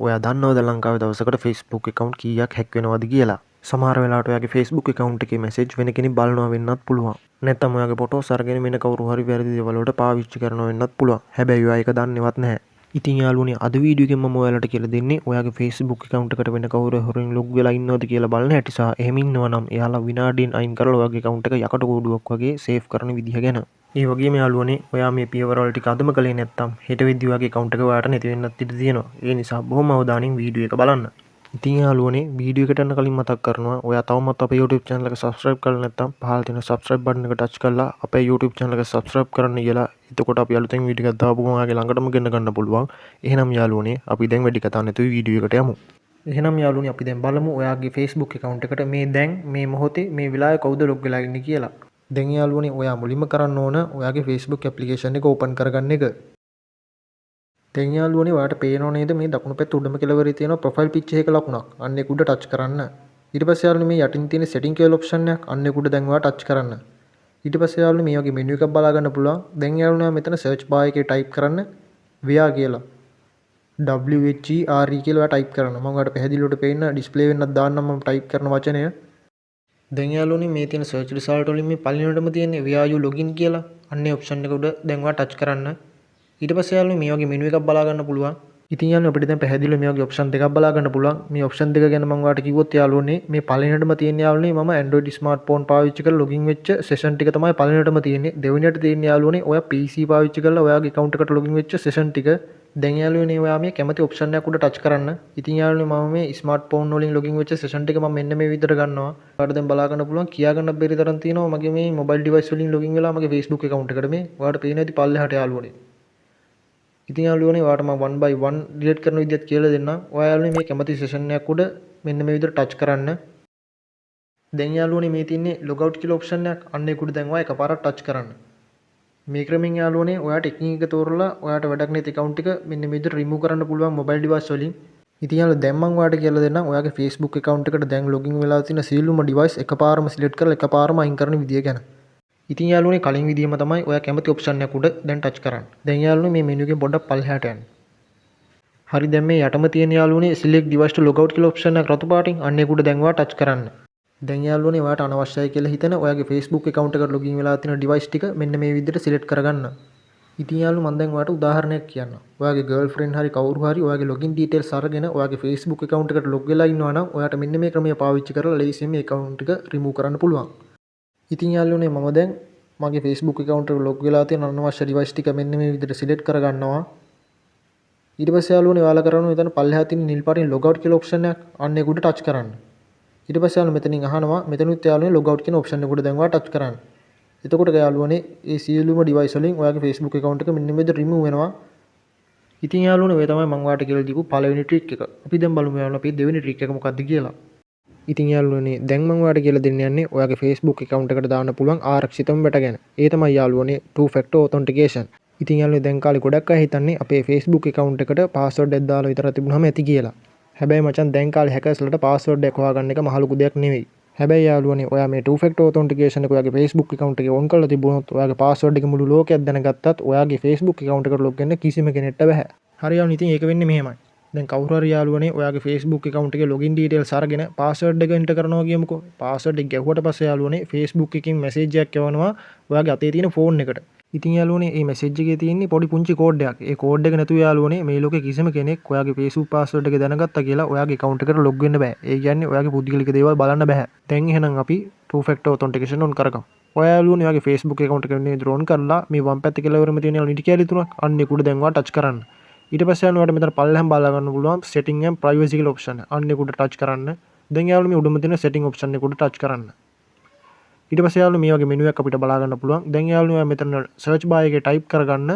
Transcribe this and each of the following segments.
ඔයා දන්නවද ලංකාවේ දවසකට Facebook account කීයක් හැක් වෙනවද කියලා? සමහර වෙලාවට ඔයාගේ Facebook account එකේ message වෙන කෙනෙක් බලනවා වෙන්නත් පුළුවන්. නැත්නම් ඔයාගේ photos අරගෙන වෙන කවුරු හරි වැරදි දේවල් වලට පාවිච්චි කරනවා වෙන්නත් පුළුවන්. හැබැයි ඔයා ඒක දන්නේවත් නැහැ. ඉතින් යාළුවනේ අද වීඩියෝ එකෙන් මම ඔයාලට කියලා දෙන්නේ ඔයාගේ Facebook account එකට වෙන කවුරු හොරෙන් log වෙලා ඉන්නවද කියලා බලන හැටි සහ එහෙම ඉන්නවා නම් එයාලා විනාඩියෙන් අයින් කරලා ඔයාගේ account එක යකට කූඩුවක් වගේ save කරන විදිහ ගැන. ඒ වගේම යාළුවනේ ඔයා මේ පියවරවල ටික අදම කළේ නැත්නම් හෙට වෙද්දී ඔයාගේ account එක ඔයාට නැති වෙන්නත් ඉඩ තියෙනවා. ඒ නිසා බොහොම අවධානයෙන් වීඩියෝ එක බලන්න. ඉතින් යාළුවනේ වීඩියෝ එකට යන්න කලින් මතක් කරනවා ඔයා තවමත් අපේ YouTube channel එක subscribe කරලා නැත්නම් පහළ තියෙන subscribe button එක touch කරලා අපේ YouTube channel එක subscribe කරන්න කියලා. එතකොට අපි අලුතෙන් වීඩියෝ එකක් දාපු ගමන් ඔයාගේ ළඟටම ගෙන්න ගන්න පුළුවන්. එහෙනම් යාළුවනේ අපි දැන් වැඩි කතා නැතුව වීඩියෝ එකට යමු. එහෙනම් යාළුවනේ අපි දැන් බලමු ඔයාගේ Facebook account එකට මේ දැන් මේ මොහොතේ මේ වෙලාවේ කවුද log වෙලා ඉන්නේ කියලා. දැන් යාළුවනේ ඔයා මුලින්ම කරන්න ඕන ඔයාගේ Facebook application එක open කරගන්න එක. දැන් යාළුවනේ ඔයාට පේනව නේද මේ දකුණු පැත්ත උඩම කෙළවරේ තියෙන profile picture එක ලකුණක්. අන්න ඒක උඩ touch කරන්න. ඊට පස්සේ යාළුවනේ මේ යටින් තියෙන setting කියලා option එකක් අන්න ඒක උඩ දැන් ඔයා touch කරන්න. ඊට පස්සේ යාළුවනේ මේ වගේ menu එකක් බලා ගන්න පුළුවන්. දැන් යාළුවනේ මෙතන search bar එකේ type කරන්න where කියලා. WHERE කියලා ඔයා type කරන්න. මම ඔයාලට පැහැදිලිවට පේන්න display වෙන්නත් දාන්නම් මම type කරන වචනය. දැන් යාළුවනේ මේ තියෙන search result වලින් මේ පළවෙනිටම තියෙන where you login කියලා අන්නේ option එක උඩ දැන් ඔයා touch කරන්න. ඊට පස්සේ යාළුවනේ මේ වගේ menu එකක් බලා ගන්න පුළුවන්. ඉතින් යාළුවනේ අපිට දැන් පැහැදිලිව මේ වගේ option දෙකක් බලා ගන්න පුළුවන්. මේ option දෙක ගැන මම ඔයාලට කිව්වොත් යාළුවනේ මේ පළවෙනිටම තියෙන යාළුවනේ මම Android smartphone පාවිච්චි කරලා login වෙච්ච session ටික තමයි පළවෙනිටම තියෙන්නේ. දෙවෙනියට තියෙන යාළුවනේ ඔයා PC පාවිච්චි කරලා ඔයාගේ account එකට login වෙච්ච session ටික. දැන් යාළුවනේ ඔයා මේ කැමති option එකක් උඩ touch කරන්න. ඉතින් යාළුවනේ මම මේ smartphone වලින් login වෙච්ච session ටික මම මෙන්න මේ විදිහට ගන්නවා. ඔයාලට දැන් බලා ගන්න පුළුවන් කියා ගන්න බැරි තරම් තියෙනවා මගේ මේ mobile device වලින් login වෙලා මගේ Facebook account එකට මේ ඔයාලට පේන ඇති පල්ලෙහාට යාළුවනේ. ඉතින් යාළුවනේ ඔයාලට මම one by one delete කරන විදිහත් කියලා දෙන්නම්. ඔයා යාළුවනේ මේ කැමති session එකක් උඩ මෙන්න මේ විදිහට touch කරන්න. දැන් යාළුවනේ මේ තියෙන්නේ logout කියලා option එකක්. අන්න ඒක උඩ දැන් ඔයා එකපාරට touch කරන්න. මේ ක්‍රමෙන් යාළුවනේ ඔයාට එකින් එක තෝරලා ඔයාට වැඩක් නැති account එක මෙන්න මේ විදිහට remove කරන්න පුළුවන් mobile device වලින්. ඉතින් යාළුවෝ දැන් මම ඔයාට කියලා දෙන්නම් ඔයාගේ Facebook account එකට දැන් login වෙලා තියෙන සියලුම device එකපාරම select කරලා එකපාරම අයින් කරන විදිය ගැන. ඉතින් යාළුවනේ කලින් විදියම තමයි ඔයා කැමති option එකක් උඩ දැන් touch කරන්න. දැන් යාළුවනේ මේ menu එකෙන් පොඩ්ඩක් පල්ලෙහාට යන්න. හරි දැන් මේ යටම තියෙන යාළුවනේ select device to logout කියලා option එක රතු පාටින් අන්න ඒක උඩ දැන් ඔයා touch කරන්න. දැන් යාළුවනේ ඔයාට අනවශ්‍යයි කියලා හිතන ඔයාගේ Facebook account එකට login වෙලා තියෙන device ටික මෙන්න මේ විදිහට select කරගන්න. ඉතින් යාළුවෝ මම දැන් ඔයාට උදාහරණයක් කියන්නම්. ඔයාගේ girlfriend හරි කවුරු හරි ඔයාගේ login details අරගෙන ඔයාගේ Facebook account එකට log වෙලා ඉන්නවා නම් ඔයාට මෙන්න මේ ක්‍රමය පාවිච්චි කරලා ලේසියෙන් මේ account එක remove කරන්න පුළුවන්. ඉතින් යාළුවනේ මම දැන් මගේ Facebook account එකට log වෙලා තියෙන අනවශ්‍ය device ටික මෙන්න මේ විදිහට select කරගන්නවා. ඊට පස්සේ යාළුවනේ ඔයාලා කරන්නේ මෙතන පල්ලෙහා තියෙන නිල් පාටින් logout කියලා option එකක් අන්න ඒක උඩ touch කරන්න. ඊට පස්සේ යාළුවෝ මෙතනින් අහනවා මෙතනුත් යාළුවනේ logout කියන option එක උඩ දැන් ඔයා touch කරන්න. එතකොට යාළුවනේ මේ සියලුම device වලින් ඔයාගේ Facebook account එක මෙන්න මේ විදිහට remove වෙනවා. ඉතින් යාළුවනේ ඔය තමයි මම ඔයාලට කියලා දීපු පළවෙනි trick එක. අපි දැන් බලමු යාළුවෝ අපි දෙවෙනි trick එක මොකක්ද කියලා. ඉතින් යාළුවනේ දැන් මම ඔයාලට කියලා දෙන්න යන්නේ ඔයාගේ Facebook account එකට දාන්න පුළුවන් ආරක්ෂිතම වැට ගැන. ඒ තමයි යාළුවනේ two factor authentication. ඉතින් යාළුවනේ දැන් කාලේ ගොඩක් අය හිතන්නේ අපේ Facebook account එකට password එකක් දාලා විතර තිබුණාම ඇති කියලා. හැබැයි මචං දැන් කාලේ hackers ලට password එකක් හොයාගන්න එක මහ ලොකු දෙයක් නෙවෙයි. හැබැයි යාළුවනේ ඔයා මේ two factor authentication එක ඔයාගේ Facebook account එකේ on කරලා තිබුණොත් ඔයාගේ password එක මුළු ලෝකයක් දැනගත්තත් ඔයාගේ Facebook account එකට log වෙන්න කිසිම කෙනෙක්ට බෑ. හරියවනේ ඉතින් ඒක වෙන්නේ මෙහෙමයි. දැන් කවුරු හරි යාළුවනේ ඔයාගේ Facebook account එකේ login details අරගෙන password එක enter කරනවා කියමුකෝ. password එක ගැහුවට පස්සේ යාළුවනේ Facebook එකකින් message එකක් යවනවා ඔයාගේ අතේ තියෙන phone එකට. ඉතින් යාළුවනේ මේ message එකේ තියෙන්නේ පොඩි පුංචි code එකක්. ඒ code එක නැතුව යාළුවනේ මේ ලෝකේ කිසිම කෙනෙක් ඔයාගේ Facebook password එක දැනගත්තා කියලා ඔයාගේ account එකට log වෙන්න බෑ. ඒ කියන්නේ ඔයාගේ පුද්ගලික දේවල් බලන්න බෑ. දැන් එහෙනම් අපි two factor authentication on කරගමු. ඔයා යාළුවනේ ඔයාගේ Facebook account එක මේ drone කරලා මේ වම් පැත්තේ කෙළවරෙම තියෙන නිටි කැලි තුනක් අන්න ඒක උඩ දැන් ඔයා touch කරන්න. ඊට පස්සේ යාළුවාට මෙතන පල්ලෙහාම බලා ගන්න පුළුවන් setting and privacy කියලා option එක. අන්න ඒක උඩ touch කරන්න. දැන් යාළුවෝ මේ උඩම තියෙන setting option එක උඩ touch කරන්න. ඊට පස්සේ යාළුවෝ මේ වගේ menu එකක් අපිට බලා ගන්න පුළුවන්. දැන් යාළුවෝ මෙතන search bar එකේ type කරගන්න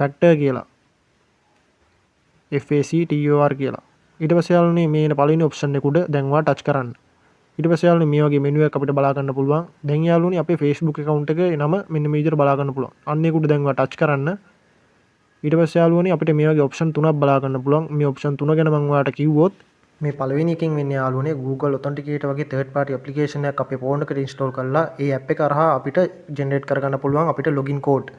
factor කියලා. FACTOR කියලා. ඊට පස්සේ යාළුවනේ මේ පළවෙනි option එක උඩ දැන් ඔයා touch කරන්න. ඊට පස්සේ යාළුවනේ මේ වගේ menu එකක් අපිට බලා ගන්න පුළුවන්. දැන් යාළුවනේ අපේ Facebook account එකේ නම මෙන්න මේ විදිහට බලා ගන්න පුළුවන්. අන්න ඒක උඩ දැන් ඔයා touch කරන්න. ඊට පස්සේ යාළුවනේ අපිට මේ වගේ option තුනක් බලා ගන්න පුළුවන්. මේ option තුන ගැන මම ඔයාලට කිව්වොත් මේ පළවෙනි එකෙන් වෙන්නේ යාළුවනේ Google Authenticator වගේ third party application එකක් අපේ phone එකට install කරලා ඒ app එක හරහා අපිට generate කරගන්න පුළුවන් අපිට login code.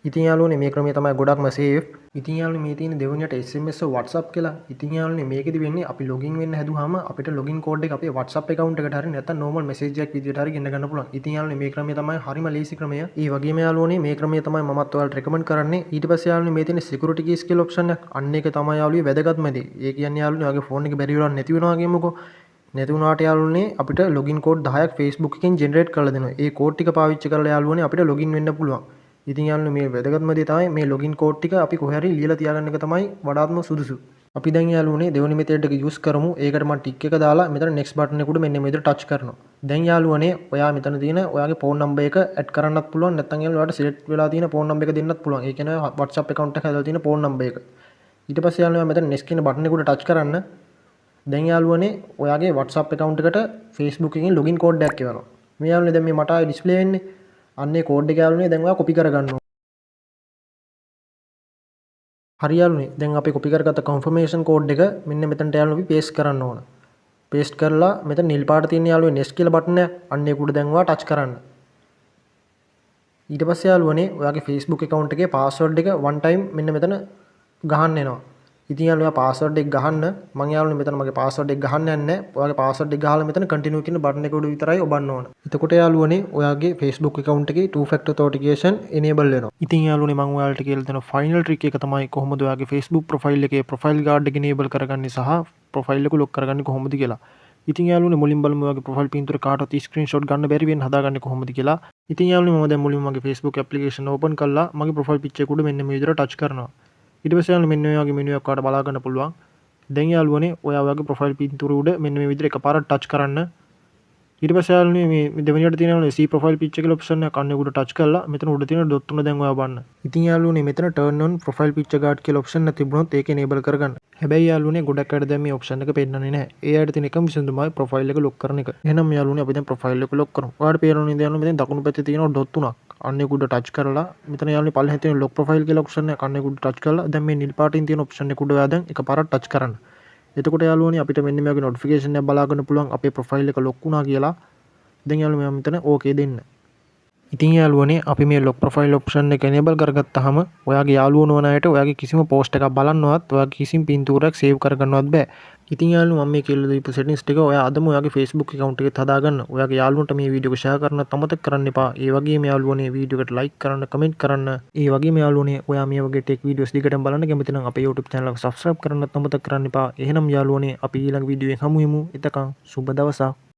ඉතින් යාළුවනේ මේ ක්‍රමය තමයි ගොඩක්ම සේෆ්. ඉතින් යාළුවනේ මේ තියෙන දෙවෙනියට SMS WhatsApp කියලා. ඉතින් යාළුවනේ මේකෙදි වෙන්නේ අපි ලොගින් වෙන්න හැදුවාම අපිට ලොගින් කෝඩ් එක අපේ WhatsApp account එකට හරි නැත්නම් normal message එකක් විදියට හරි ගෙන්න ගන්න පුළුවන්. ඉතින් යාළුවනේ මේ ක්‍රමය තමයි හරිම ලේසි ක්‍රමය. ඒ වගේම යාළුවනේ මේ ක්‍රමය තමයි මමත් ඔයාලට recommend කරන්නේ. ඊට පස්සේ යාළුවනේ මේ තියෙන security keys කියලා option එක. අන්න ඒක තමයි යාළුවනේ වැදගත්ම දේ. ඒ කියන්නේ යාළුවනේ ඔයාගේ phone එක බැරි වෙලා නැති වෙනවා කියමුකෝ. නැති වුණාට යාළුවනේ අපිට login code 10ක් Facebook එකෙන් generate කරලා දෙනවා. ඒ code ටික පාවිච්චි කරලා යාළුවනේ අපිට login වෙන්න පුළුවන්. ඉතින් යාළුවනේ මේ වැදගත්ම දේ තමයි මේ login code ටික අපි කොහේ හරි ලියලා තියාගන්න එක තමයි වඩාත්ම සුදුසු. අපි දැන් යාළුවනේ දෙවෙනි method එක use කරමු. ඒකට මම tick එක දාලා මෙතන next button එක උඩ මෙන්න මේ විදිහට touch කරනවා. දැන් යාළුවනේ ඔයා මෙතන තියෙන ඔයාගේ phone number එක add කරන්නත් පුළුවන්. නැත්නම් යාළුවා ඔයාලට select වෙලා තියෙන phone number එක දෙන්නත් පුළුවන්. ඒ කියන්නේ WhatsApp account එක හදලා තියෙන phone number එක. ඊට පස්සේ යාළුවා මෙතන next කියන button එක උඩ touch කරන්න. දැන් යාළුවනේ ඔයාගේ WhatsApp account එකට Facebook එකකින් login code එකක් එවනවා. මේ යාළුවනේ දැන් මේ මට ආයේ display වෙන්නේ. අන්නේ code එක යාළුවනේ දැන් ඔයා copy කරගන්න ඕන. හරි යාළුවනේ දැන් අපි copy කරගත්ත confirmation code එක මෙන්න මෙතනට යාළුවනේ අපි paste කරන්න ඕන. paste කරලා මෙතන නිල් පාට තියෙන යාළුවනේ next කියලා button එක අන්න ඒක උඩ දැන් ඔයා touch කරන්න. ඊට පස්සේ යාළුවනේ ඔයාගේ Facebook account එකේ password එක one time මෙන්න මෙතන ගහන්න එනවා. ඉතින් යාළුවා password එක ගහන්න මම යාළුවනේ මෙතන මගේ password එක ගහන්න යන්නේ නැහැ. ඔයාගේ password එක ගහලා මෙතන continue කියන button එක උඩ විතරයි ඔබන්න ඕන. එතකොට යාළුවනේ ඔයාගේ Facebook account එකේ two factor authentication enable වෙනවා. ඉතින් යාළුවනේ මම ඔයාලට කියලා දෙන final trick එක තමයි කොහොමද ඔයාගේ Facebook profile එකේ profile guard එක enable කරගන්නේ සහ profile එක lock කරගන්නේ කොහොමද කියලා. ඉතින් යාළුවනේ මුලින් බලමු ඔයාගේ profile පින්තූර කාටවත් screenshot ගන්න බැරි වෙන හදාගන්නේ කොහොමද කියලා. ඉතින් යාළුවනේ මම දැන් මුලින්ම මගේ Facebook application open කරලා මගේ profile picture එක උඩ මෙන්න මේ විදිහට touch කරනවා. ඊට පස්සේ යාළුවනේ මෙන්න මේ වගේ menu එකක් ඔයාලට බලා ගන්න පුළුවන්. දැන් යාළුවනේ ඔයා ඔයාගේ profile පින්තූර උඩ මෙන්න මේ විදිහට එකපාරට touch කරන්න. ඊට පස්සේ යාළුවනේ මේ දෙවෙනියට තියෙනවා see profile picture කියලා option එක අන්න උඩ touch කරලා මෙතන උඩ තියෙන dot තුන දැන් ඔයා බලන්න. ඉතින් යාළුවනේ මෙතන turn on profile picture guard කියලා option එක තිබුණොත් ඒක enable කරගන්න. හැබැයි යාළුවනේ ගොඩක් අයට දැන් මේ option එක පෙන්නන්නේ නැහැ. ඒ අයට තියෙන එකම විසඳුමයි profile එක lock කරන එක. එහෙනම් යාළුවනේ අපි දැන් profile එක lock කරමු. ඔයාලට පේනවා නේද යාළුවනේ මෙතන දකුණු පැත්තේ තියෙනවා dot තුනක්. අන්න ඒක උඩ touch කරලා මෙතන යාළුවනේ පල්ලෙහාන් තියෙන lock profile කියලා option එක අන්න ඒක උඩ touch කරලා දැන් මේ නිල් පාටින් තියෙන option එක උඩ ඔයා දැන් එකපාරට touch කරන්න. එතකොට යාළුවනේ අපිට මෙන්න මේ වගේ notification එකක් බලා ගන්න පුළුවන් අපේ profile එක lock වුණා කියලා. දැන් යාළුවනේ මම මෙතන okay දෙන්න. ඉතින් යාළුවනේ අපි මේ lock profile option එක enable කරගත්තාම ඔයාගේ යාළුවෝ නොවන අයට ඔයාගේ කිසිම post එකක් බලන්නවත් ඔයාගේ කිසිම පින්තූරයක් save කරගන්නවත් බෑ. ඉතින් යාළුවෝ මම මේ කියලා දීපු settings ටික ඔයා අදම ඔයාගේ Facebook account එකෙත් හදාගන්න. ඔයාගේ යාළුවන්ට මේ වීඩියෝ එක share කරන්නත් අමතක කරන්න එපා. ඒ වගේම යාළුවනේ වීඩියෝ එකට like කරන්න, comment කරන්න. ඒ වගේම යාළුවනේ ඔයා මේ වගේ tech videos දිගටම බලන්න කැමති නම් අපේ YouTube channel එක subscribe කරන්නත් අමතක කරන්න එපා. එහෙනම් යාළුවනේ අපි ඊළඟ වීඩියෝ එකෙන් හමු වෙමු. එතකන් සුබ දවසක්.